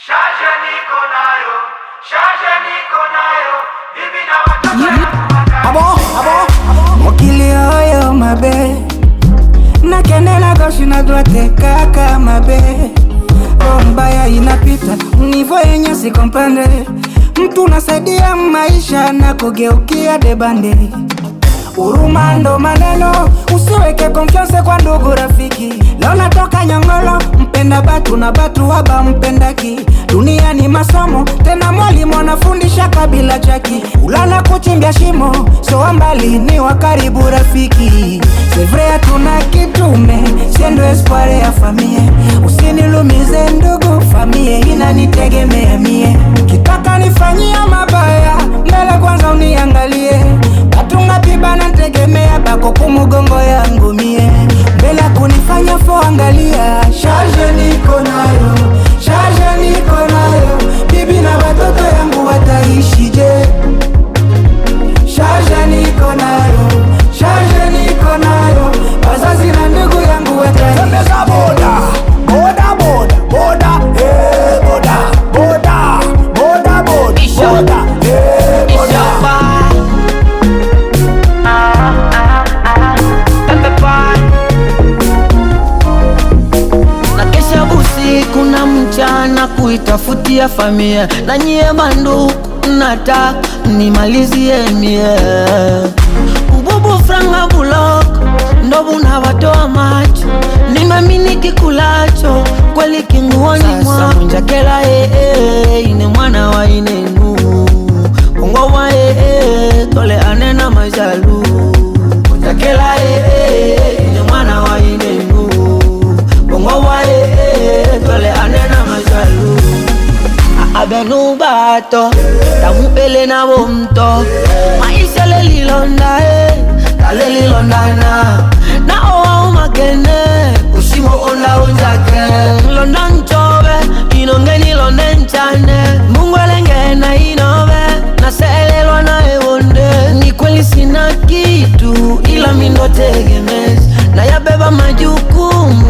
Shaje niko nayo, bibi na watoto abo mokili oyo mabe nakendela gauche na droite kaka mabe mbaya inapita nivo yenye si comprendre mtu nasaidia maisha na kugeukia debande huruma ndo maneno usiweke confiance kwa ndugu rafiki leo natoka Nyongolo mpenda batu na batu haba mpendaki dunia ni masomo tena mwalimu anafundisha kabila chaki ulala kuchimbia shimo so mbali ni wa karibu rafiki c'est vrai tuna kitume siendo espoir ya famille usinilumize ndugu famille inanitegemea mie kitaka nifanyia mabaya mbele kwanza uniangalie batunga pibana ntegemea bako kumugongo yangu mie mbele kunifanya fo angalia charge niko nayo bibi na watoto yangu wataishije charge niko nayo wazazi na ndugu yangu wataishije boda kuna mchana kuitafutia familia na nyie banduku nataka nimalizie mie ububu franga buloko ndo bunawatoa macho nimamini kikulacho kweli kinguoni mwa munjakela ine mwana wa inenu kongo wa tole anena majalu munjakela ine mwana wa inenu kongo wa tole anena majalu abenu bato tamupele na bomto maisha lelilonda talelilondana na owa umakene ushimo onda unjake londa nchobe inongeni londe nchane mungu elengena inobe na selelwa na ebonde ni kweli sina kitu ila mindo tegemezi na yabeba majukumu